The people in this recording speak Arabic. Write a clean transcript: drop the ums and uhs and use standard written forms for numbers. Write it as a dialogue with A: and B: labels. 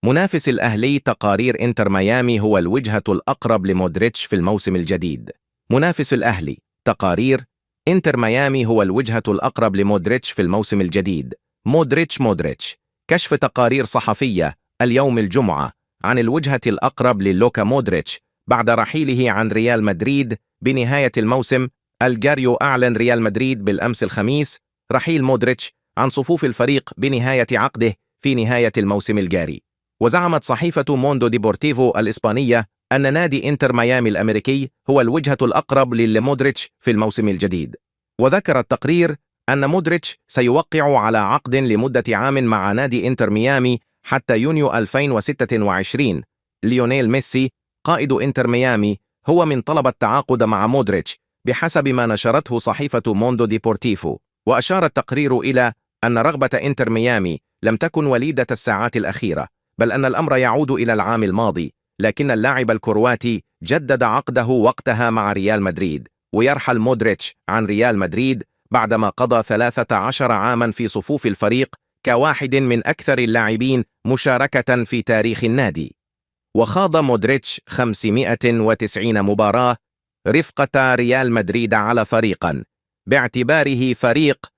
A: منافس الأهلي تقارير إنتر ميامي هو الوجهة الأقرب لمودريتش في الموسم الجديد. منافس الأهلي تقارير إنتر ميامي هو الوجهة الأقرب لمودريتش في الموسم الجديد. مودريتش. كشف تقارير صحفية اليوم الجمعة عن الوجهة الأقرب للوكا مودريتش بعد رحيله عن ريال مدريد بنهاية الموسم. الجاريو أعلن ريال مدريد بالأمس الخميس رحيل مودريتش عن صفوف الفريق بنهاية عقده في نهاية الموسم الجاري. وزعمت صحيفة موندو ديبورتيفو الإسبانية أن نادي إنتر ميامي الأمريكي هو الوجهة الأقرب لمودريتش في الموسم الجديد. وذكر التقرير أن مودريتش سيوقع على عقد لمدة عام مع نادي إنتر ميامي حتى يونيو 2026. ليونيل ميسي قائد إنتر ميامي هو من طلب التعاقد مع مودريتش بحسب ما نشرته صحيفة موندو ديبورتيفو. وأشار التقرير إلى أن رغبة إنتر ميامي لم تكن وليدة الساعات الأخيرة، بل أن الأمر يعود إلى العام الماضي، لكن اللاعب الكرواتي جدد عقده وقتها مع ريال مدريد. ويرحل مودريتش عن ريال مدريد بعدما قضى 13 عاما في صفوف الفريق كواحد من أكثر اللاعبين مشاركة في تاريخ النادي. وخاض مودريتش 590 مباراة رفقة ريال مدريد على فريقا باعتباره فريق